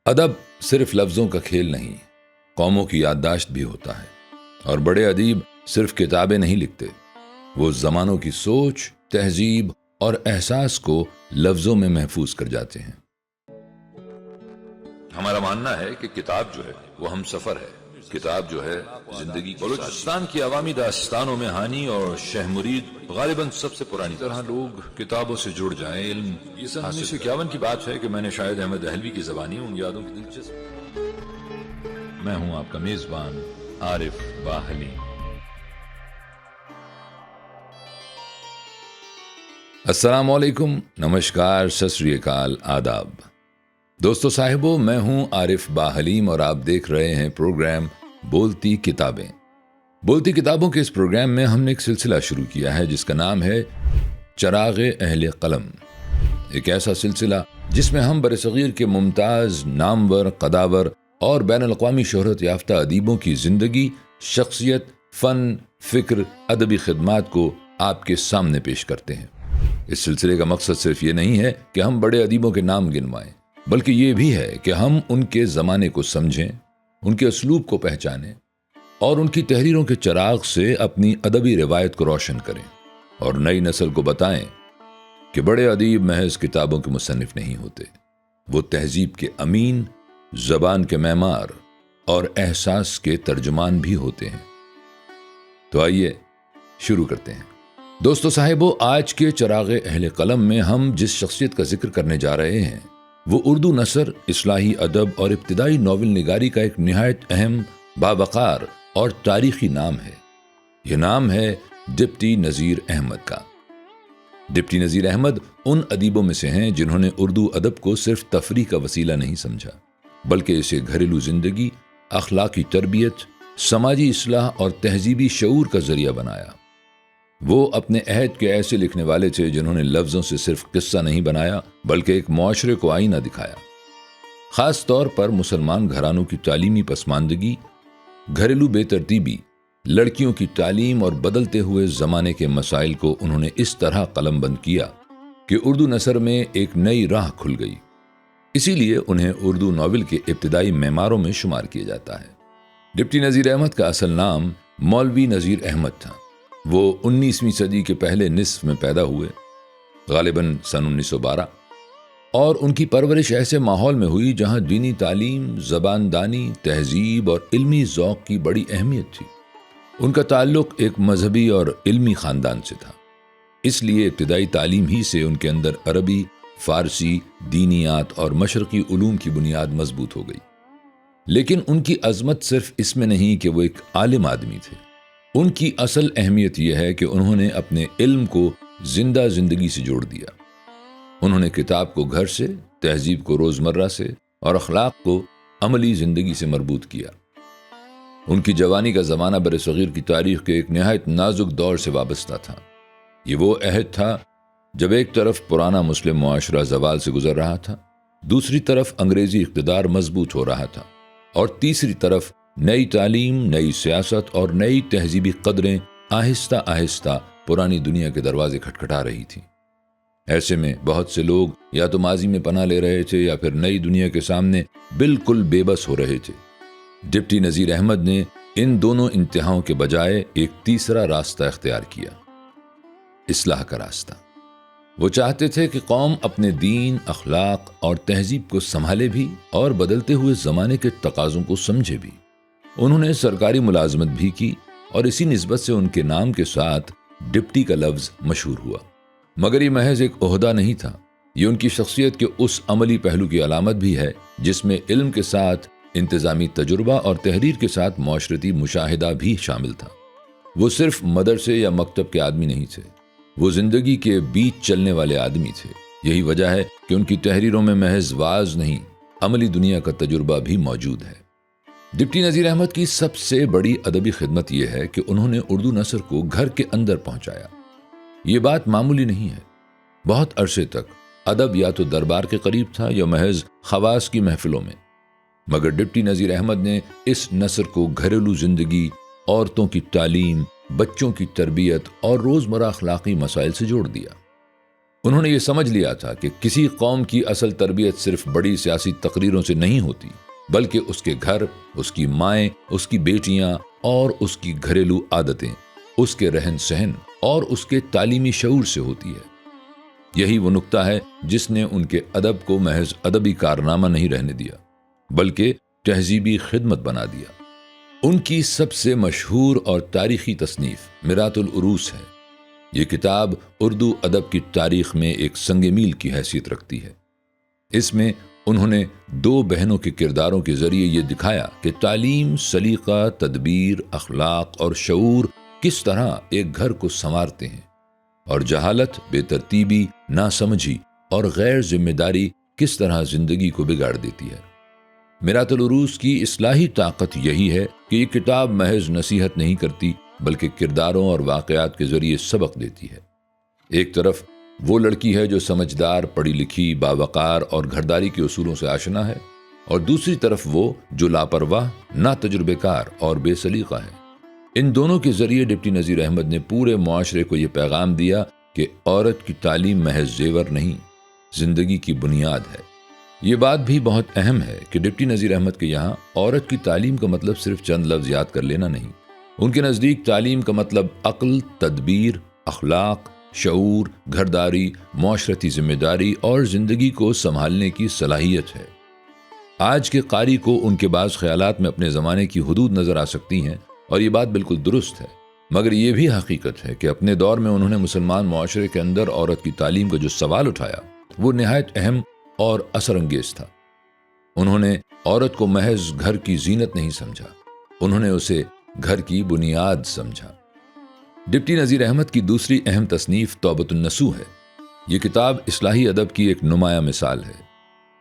ادب صرف لفظوں کا کھیل نہیں، قوموں کی یادداشت بھی ہوتا ہے۔ اور بڑے ادیب صرف کتابیں نہیں لکھتے، وہ زمانوں کی سوچ، تہذیب اور احساس کو لفظوں میں محفوظ کر جاتے ہیں۔ ہمارا ماننا ہے کہ کتاب جو ہے وہ ہم سفر ہے، کتاب جو ہے زندگی کی۔ بلوچستان کی عوامی داستانوں میں ہانی اور شہ مرید غالباً سب سے پرانی طرح لوگ کتابوں سے جڑ جائیں۔ علم یہ سن 1951 کی بات ہے کہ میں نے شاید احمد دہلوی کی زبانی ان یادوں کی دلچسپ۔ میں ہوں آپ کا میزبان عارف باحلی۔ السلام علیکم، نمشکار، ست سری اکال، آداب۔ دوستو صاحبو، میں ہوں عارف باحلیم اور آپ دیکھ رہے ہیں پروگرام بولتی کتابیں۔ بولتی کتابوں کے اس پروگرام میں ہم نے ایک سلسلہ شروع کیا ہے جس کا نام ہے چراغ اہل قلم۔ ایک ایسا سلسلہ جس میں ہم برصغیر کے ممتاز، نامور، قداور اور بین الاقوامی شہرت یافتہ ادیبوں کی زندگی، شخصیت، فن، فکر، ادبی خدمات کو آپ کے سامنے پیش کرتے ہیں۔ اس سلسلے کا مقصد صرف یہ نہیں ہے کہ ہم بڑے ادیبوں کے نام گنوائیں، بلکہ یہ بھی ہے کہ ہم ان کے زمانے کو سمجھیں، ان کے اسلوب کو پہچانیں اور ان کی تحریروں کے چراغ سے اپنی ادبی روایت کو روشن کریں اور نئی نسل کو بتائیں کہ بڑے ادیب محض کتابوں کے مصنف نہیں ہوتے، وہ تہذیب کے امین، زبان کے معمار اور احساس کے ترجمان بھی ہوتے ہیں۔ تو آئیے شروع کرتے ہیں۔ دوستو صاحبو، آج کے چراغ اہل قلم میں ہم جس شخصیت کا ذکر کرنے جا رہے ہیں وہ اردو نثر، اصلاحی ادب اور ابتدائی ناول نگاری کا ایک نہایت اہم، باوقار اور تاریخی نام ہے۔ یہ نام ہے ڈپٹی نذیر احمد کا۔ ڈپٹی نذیر احمد ان ادیبوں میں سے ہیں جنہوں نے اردو ادب کو صرف تفریح کا وسیلہ نہیں سمجھا، بلکہ اسے گھریلو زندگی، اخلاقی تربیت، سماجی اصلاح اور تہذیبی شعور کا ذریعہ بنایا۔ وہ اپنے عہد کے ایسے لکھنے والے تھے جنہوں نے لفظوں سے صرف قصہ نہیں بنایا بلکہ ایک معاشرے کو آئینہ دکھایا۔ خاص طور پر مسلمان گھرانوں کی تعلیمی پسماندگی، گھریلو بے ترتیبی، لڑکیوں کی تعلیم اور بدلتے ہوئے زمانے کے مسائل کو انہوں نے اس طرح قلم بند کیا کہ اردو نثر میں ایک نئی راہ کھل گئی۔ اسی لیے انہیں اردو ناول کے ابتدائی معماروں میں شمار کیا جاتا ہے۔ ڈپٹی نذیر احمد کا اصل نام مولوی نذیر احمد تھا۔ وہ 19ویں صدی کے پہلے نصف میں پیدا ہوئے، غالباً سن 1912، اور ان کی پرورش ایسے ماحول میں ہوئی جہاں دینی تعلیم، زبان دانی، تہذیب اور علمی ذوق کی بڑی اہمیت تھی۔ ان کا تعلق ایک مذہبی اور علمی خاندان سے تھا، اس لیے ابتدائی تعلیم ہی سے ان کے اندر عربی، فارسی، دینیات اور مشرقی علوم کی بنیاد مضبوط ہو گئی۔ لیکن ان کی عظمت صرف اس میں نہیں کہ وہ ایک عالم آدمی تھے۔ ان کی اصل اہمیت یہ ہے کہ انہوں نے اپنے علم کو زندہ زندگی سے جوڑ دیا۔ انہوں نے کتاب کو گھر سے، تہذیب کو روزمرہ سے اور اخلاق کو عملی زندگی سے مربوط کیا۔ ان کی جوانی کا زمانہ برصغیر کی تاریخ کے ایک نہایت نازک دور سے وابستہ تھا۔ یہ وہ عہد تھا جب ایک طرف پرانا مسلم معاشرہ زوال سے گزر رہا تھا، دوسری طرف انگریزی اقتدار مضبوط ہو رہا تھا، اور تیسری طرف نئی تعلیم، نئی سیاست اور نئی تہذیبی قدریں آہستہ آہستہ پرانی دنیا کے دروازے کھٹکھٹا رہی تھیں۔ ایسے میں بہت سے لوگ یا تو ماضی میں پناہ لے رہے تھے یا پھر نئی دنیا کے سامنے بالکل بے بس ہو رہے تھے۔ ڈپٹی نذیر احمد نے ان دونوں انتہاؤں کے بجائے ایک تیسرا راستہ اختیار کیا، اصلاح کا راستہ۔ وہ چاہتے تھے کہ قوم اپنے دین، اخلاق اور تہذیب کو سنبھالے بھی اور بدلتے ہوئے زمانے کے تقاضوں کو سمجھے بھی۔ انہوں نے سرکاری ملازمت بھی کی اور اسی نسبت سے ان کے نام کے ساتھ ڈپٹی کا لفظ مشہور ہوا۔ مگر یہ محض ایک عہدہ نہیں تھا، یہ ان کی شخصیت کے اس عملی پہلو کی علامت بھی ہے جس میں علم کے ساتھ انتظامی تجربہ اور تحریر کے ساتھ معاشرتی مشاہدہ بھی شامل تھا۔ وہ صرف مدرسے یا مکتب کے آدمی نہیں تھے، وہ زندگی کے بیچ چلنے والے آدمی تھے۔ یہی وجہ ہے کہ ان کی تحریروں میں محض واعظ نہیں، عملی دنیا کا تجربہ بھی موجود ہے۔ ڈپٹی نذیر احمد کی سب سے بڑی ادبی خدمت یہ ہے کہ انہوں نے اردو نثر کو گھر کے اندر پہنچایا۔ یہ بات معمولی نہیں ہے۔ بہت عرصے تک ادب یا تو دربار کے قریب تھا یا محض خواص کی محفلوں میں، مگر ڈپٹی نذیر احمد نے اس نثر کو گھریلو زندگی، عورتوں کی تعلیم، بچوں کی تربیت اور روزمرہ اخلاقی مسائل سے جوڑ دیا۔ انہوں نے یہ سمجھ لیا تھا کہ کسی قوم کی اصل تربیت صرف بڑی سیاسی تقریروں سے نہیں ہوتی، بلکہ اس کے گھر، اس کی مائیں، اس کی بیٹیاں اور اس کی گھریلو عادتیں، اس کے رہن سہن اور اس کے تعلیمی شعور سے ہوتی ہے۔ یہی وہ نقطہ ہے جس نے ان کے ادب کو محض ادبی کارنامہ نہیں رہنے دیا، بلکہ تہذیبی خدمت بنا دیا۔ ان کی سب سے مشہور اور تاریخی تصنیف میرات العروس ہے۔ یہ کتاب اردو ادب کی تاریخ میں ایک سنگ میل کی حیثیت رکھتی ہے۔ اس میں انہوں نے دو بہنوں کے کرداروں کے ذریعے یہ دکھایا کہ تعلیم، سلیقہ، تدبیر، اخلاق اور شعور کس طرح ایک گھر کو سنوارتے ہیں، اور جہالت، بے ترتیبی، ناسمجھی اور غیر ذمہ داری کس طرح زندگی کو بگاڑ دیتی ہے۔ میرات العروس کی اصلاحی طاقت یہی ہے کہ یہ کتاب محض نصیحت نہیں کرتی، بلکہ کرداروں اور واقعات کے ذریعے سبق دیتی ہے۔ ایک طرف وہ لڑکی ہے جو سمجھدار، پڑھی لکھی، باوقار اور گھرداری کے اصولوں سے آشنا ہے، اور دوسری طرف وہ جو لاپرواہ، نا تجربے کار اور بے سلیقہ ہے۔ ان دونوں کے ذریعے ڈپٹی نذیر احمد نے پورے معاشرے کو یہ پیغام دیا کہ عورت کی تعلیم محض زیور نہیں، زندگی کی بنیاد ہے۔ یہ بات بھی بہت اہم ہے کہ ڈپٹی نذیر احمد کے یہاں عورت کی تعلیم کا مطلب صرف چند لفظ یاد کر لینا نہیں۔ ان کے نزدیک تعلیم کا مطلب عقل، تدبیر، اخلاق، شعور، گھرداری، معاشرتی ذمہ داری اور زندگی کو سنبھالنے کی صلاحیت ہے۔ آج کے قاری کو ان کے بعض خیالات میں اپنے زمانے کی حدود نظر آ سکتی ہیں، اور یہ بات بالکل درست ہے، مگر یہ بھی حقیقت ہے کہ اپنے دور میں انہوں نے مسلمان معاشرے کے اندر عورت کی تعلیم کا جو سوال اٹھایا وہ نہایت اہم اور اثر انگیز تھا۔ انہوں نے عورت کو محض گھر کی زینت نہیں سمجھا، انہوں نے اسے گھر کی بنیاد سمجھا۔ ڈپٹی نذیر احمد کی دوسری اہم تصنیف توبۃ النصوح ہے۔ یہ کتاب اصلاحی ادب کی ایک نمایاں مثال ہے۔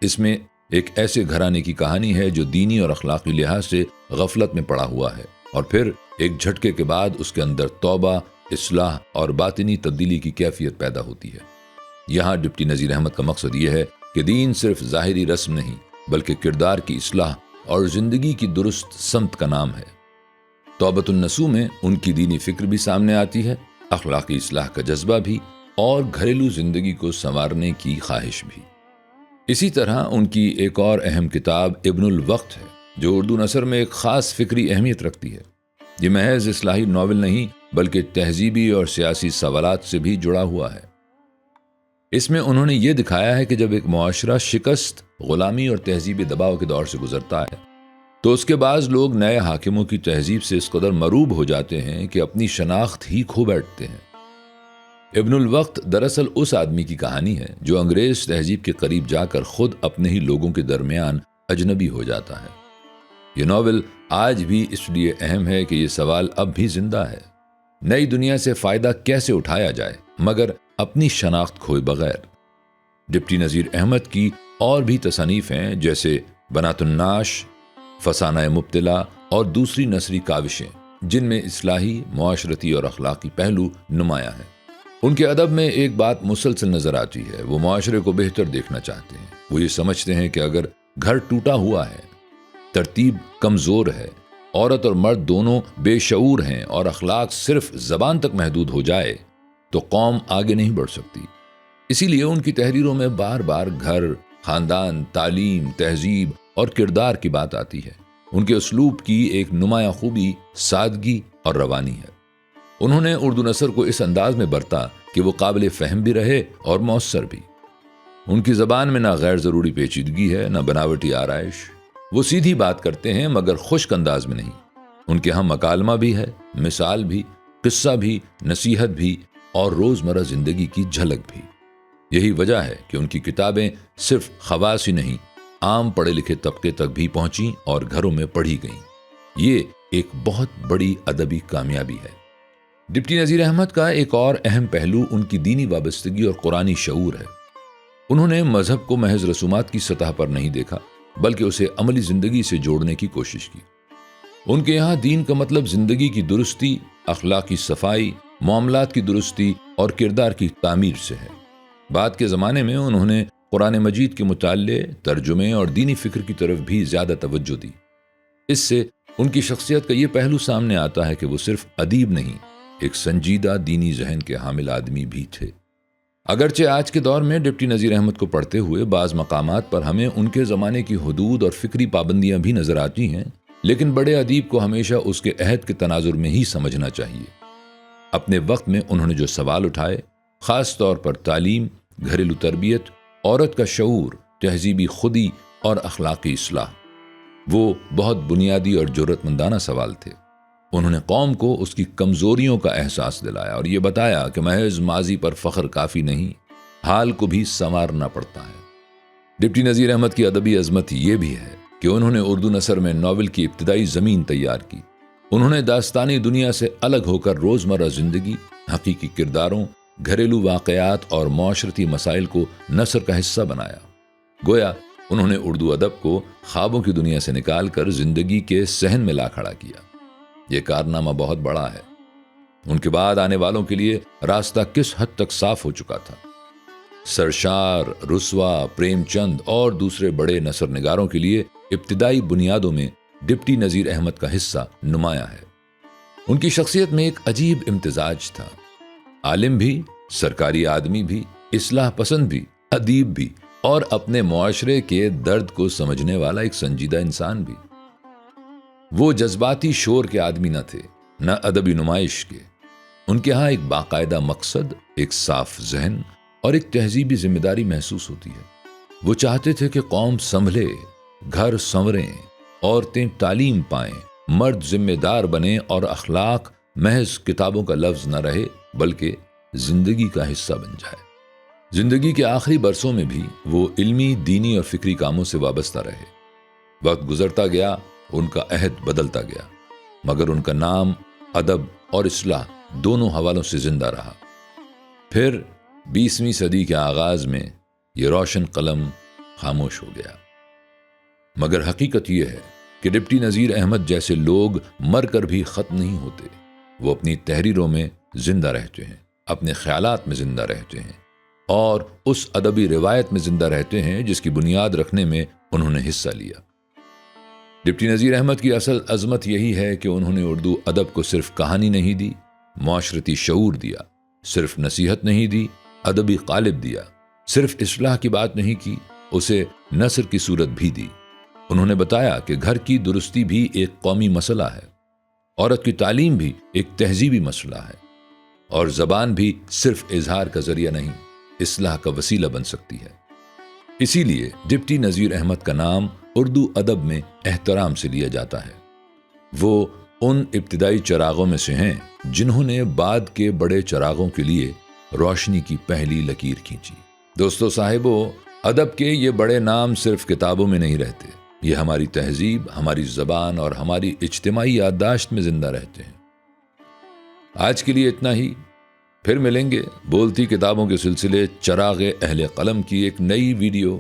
اس میں ایک ایسے گھرانے کی کہانی ہے جو دینی اور اخلاقی لحاظ سے غفلت میں پڑا ہوا ہے، اور پھر ایک جھٹکے کے بعد اس کے اندر توبہ، اصلاح اور باطنی تبدیلی کی کیفیت پیدا ہوتی ہے۔ یہاں ڈپٹی نذیر احمد کا مقصد یہ ہے کہ دین صرف ظاہری رسم نہیں، بلکہ کردار کی اصلاح اور زندگی کی درست سمت کا نام ہے۔ توبۃ النصوح میں ان کی دینی فکر بھی سامنے آتی ہے، اخلاقی اصلاح کا جذبہ بھی، اور گھریلو زندگی کو سنوارنے کی خواہش بھی۔ اسی طرح ان کی ایک اور اہم کتاب ابن الوقت ہے، جو اردو نثر میں ایک خاص فکری اہمیت رکھتی ہے۔ یہ محض اصلاحی ناول نہیں، بلکہ تہذیبی اور سیاسی سوالات سے بھی جڑا ہوا ہے۔ اس میں انہوں نے یہ دکھایا ہے کہ جب ایک معاشرہ شکست، غلامی اور تہذیبی دباؤ کے دور سے گزرتا ہے، تو اس کے بعض لوگ نئے حاکموں کی تہذیب سے اس قدر مروب ہو جاتے ہیں کہ اپنی شناخت ہی کھو بیٹھتے ہیں۔ ابن الوقت دراصل اس آدمی کی کہانی ہے جو انگریز تہذیب کے قریب جا کر خود اپنے ہی لوگوں کے درمیان اجنبی ہو جاتا ہے۔ یہ ناول آج بھی اس لیے اہم ہے کہ یہ سوال اب بھی زندہ ہے، نئی دنیا سے فائدہ کیسے اٹھایا جائے مگر اپنی شناخت کھوئے بغیر۔ ڈپٹی نذیر احمد کی اور بھی تصانیف ہیں، جیسے بنات الناش، فسانہ مبتلا اور دوسری نثری کاوشیں، جن میں اصلاحی، معاشرتی اور اخلاقی پہلو نمایاں ہیں۔ ان کے ادب میں ایک بات مسلسل نظر آتی ہے، وہ معاشرے کو بہتر دیکھنا چاہتے ہیں۔ وہ یہ سمجھتے ہیں کہ اگر گھر ٹوٹا ہوا ہے، ترتیب کمزور ہے، عورت اور مرد دونوں بے شعور ہیں اور اخلاق صرف زبان تک محدود ہو جائے تو قوم آگے نہیں بڑھ سکتی۔ اسی لیے ان کی تحریروں میں بار بار گھر، خاندان، تعلیم، تہذیب اور کردار کی بات آتی ہے۔ ان کے اسلوب کی ایک نمایاں خوبی سادگی اور روانی ہے۔ انہوں نے اردو نثر کو اس انداز میں برتا کہ وہ قابل فہم بھی رہے اور مؤثر بھی۔ ان کی زبان میں نہ غیر ضروری پیچیدگی ہے، نہ بناوٹی آرائش۔ وہ سیدھی بات کرتے ہیں مگر خشک انداز میں نہیں۔ ان کے ہاں مکالمہ بھی ہے، مثال بھی، قصہ بھی، نصیحت بھی اور روزمرہ زندگی کی جھلک بھی۔ یہی وجہ ہے کہ ان کی کتابیں صرف خواص ہی نہیں، عام پڑھے لکھے طبقے تک بھی پہنچیں اور گھروں میں پڑھی گئیں۔ یہ ایک بہت بڑی ادبی کامیابی ہے۔ ڈپٹی نذیر احمد کا ایک اور اہم پہلو ان کی دینی وابستگی اور قرآنی شعور ہے۔ انہوں نے مذہب کو محض رسومات کی سطح پر نہیں دیکھا، بلکہ اسے عملی زندگی سے جوڑنے کی کوشش کی۔ ان کے یہاں دین کا مطلب زندگی کی درستی، اخلاقی صفائی، معاملات کی درستی اور کردار کی تعمیر سے ہے۔ بعد کے زمانے میں انہوں نے قرآن مجید کے مطالعے، ترجمے اور دینی فکر کی طرف بھی زیادہ توجہ دی۔ اس سے ان کی شخصیت کا یہ پہلو سامنے آتا ہے کہ وہ صرف ادیب نہیں، ایک سنجیدہ دینی ذہن کے حامل آدمی بھی تھے۔ اگرچہ آج کے دور میں ڈپٹی نذیر احمد کو پڑھتے ہوئے بعض مقامات پر ہمیں ان کے زمانے کی حدود اور فکری پابندیاں بھی نظر آتی ہیں، لیکن بڑے ادیب کو ہمیشہ اس کے عہد کے تناظر میں ہی سمجھنا چاہیے۔ اپنے وقت میں انہوں نے جو سوال اٹھائے، خاص طور پر تعلیم، گھریلو تربیت، عورت کا شعور، تہذیبی خودی اور اخلاقی اصلاح، وہ بہت بنیادی اور جرأت مندانہ سوال تھے۔ انہوں نے قوم کو اس کی کمزوریوں کا احساس دلایا اور یہ بتایا کہ محض ماضی پر فخر کافی نہیں، حال کو بھی سنوارنا پڑتا ہے۔ ڈپٹی نذیر احمد کی ادبی عظمت یہ بھی ہے کہ انہوں نے اردو نثر میں ناول کی ابتدائی زمین تیار کی۔ انہوں نے داستانی دنیا سے الگ ہو کر روزمرہ زندگی، حقیقی کرداروں، گھریلو واقعات اور معاشرتی مسائل کو نثر کا حصہ بنایا۔ گویا انہوں نے اردو ادب کو خوابوں کی دنیا سے نکال کر زندگی کے صحن میں لا کھڑا کیا۔ یہ کارنامہ بہت بڑا ہے۔ ان کے بعد آنے والوں کے لیے راستہ کس حد تک صاف ہو چکا تھا۔ سرشار، رسوا، پریم چند اور دوسرے بڑے نثر نگاروں کے لیے ابتدائی بنیادوں میں ڈپٹی نذیر احمد کا حصہ نمایاں ہے۔ ان کی شخصیت میں ایک عجیب امتزاج تھا، عالم بھی، سرکاری آدمی بھی، اصلاح پسند بھی، ادیب بھی، اور اپنے معاشرے کے درد کو سمجھنے والا ایک سنجیدہ انسان بھی۔ وہ جذباتی شور کے آدمی نہ تھے، نہ ادبی نمائش کے۔ ان کے ہاں ایک باقاعدہ مقصد، ایک صاف ذہن اور ایک تہذیبی ذمہ داری محسوس ہوتی ہے۔ وہ چاہتے تھے کہ قوم سنبھلے، گھر سنوریں، عورتیں تعلیم پائیں، مرد ذمہ دار بنیں اور اخلاق محض کتابوں کا لفظ نہ رہے بلکہ زندگی کا حصہ بن جائے۔ زندگی کے آخری برسوں میں بھی وہ علمی، دینی اور فکری کاموں سے وابستہ رہے۔ وقت گزرتا گیا، ان کا عہد بدلتا گیا، مگر ان کا نام ادب اور اصلاح دونوں حوالوں سے زندہ رہا۔ پھر 20ویں صدی کے آغاز میں یہ روشن قلم خاموش ہو گیا۔ مگر حقیقت یہ ہے کہ ڈپٹی نذیر احمد جیسے لوگ مر کر بھی ختم نہیں ہوتے۔ وہ اپنی تحریروں میں زندہ رہتے ہیں، اپنے خیالات میں زندہ رہتے ہیں، اور اس ادبی روایت میں زندہ رہتے ہیں جس کی بنیاد رکھنے میں انہوں نے حصہ لیا۔ ڈپٹی نذیر احمد کی اصل عظمت یہی ہے کہ انہوں نے اردو ادب کو صرف کہانی نہیں دی، معاشرتی شعور دیا، صرف نصیحت نہیں دی، ادبی قالب دیا، صرف اصلاح کی بات نہیں کی، اسے نثر کی صورت بھی دی۔ انہوں نے بتایا کہ گھر کی درستی بھی ایک قومی مسئلہ ہے، عورت کی تعلیم بھی ایک تہذیبی مسئلہ ہے، اور زبان بھی صرف اظہار کا ذریعہ نہیں، اصلاح کا وسیلہ بن سکتی ہے۔ اسی لیے ڈپٹی نذیر احمد کا نام اردو ادب میں احترام سے لیا جاتا ہے۔ وہ ان ابتدائی چراغوں میں سے ہیں جنہوں نے بعد کے بڑے چراغوں کے لیے روشنی کی پہلی لکیر کھینچی۔ دوستو صاحبو، ادب کے یہ بڑے نام صرف کتابوں میں نہیں رہتے، یہ ہماری تہذیب، ہماری زبان اور ہماری اجتماعی یادداشت میں زندہ رہتے ہیں۔ آج کے لیے اتنا ہی، پھر ملیں گے بولتی کتابوں کے سلسلے چراغ اہل قلم کی ایک نئی ویڈیو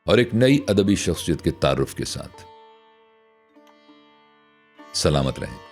اور ایک نئی ادبی شخصیت کے تعارف کے ساتھ۔ سلامت رہیں۔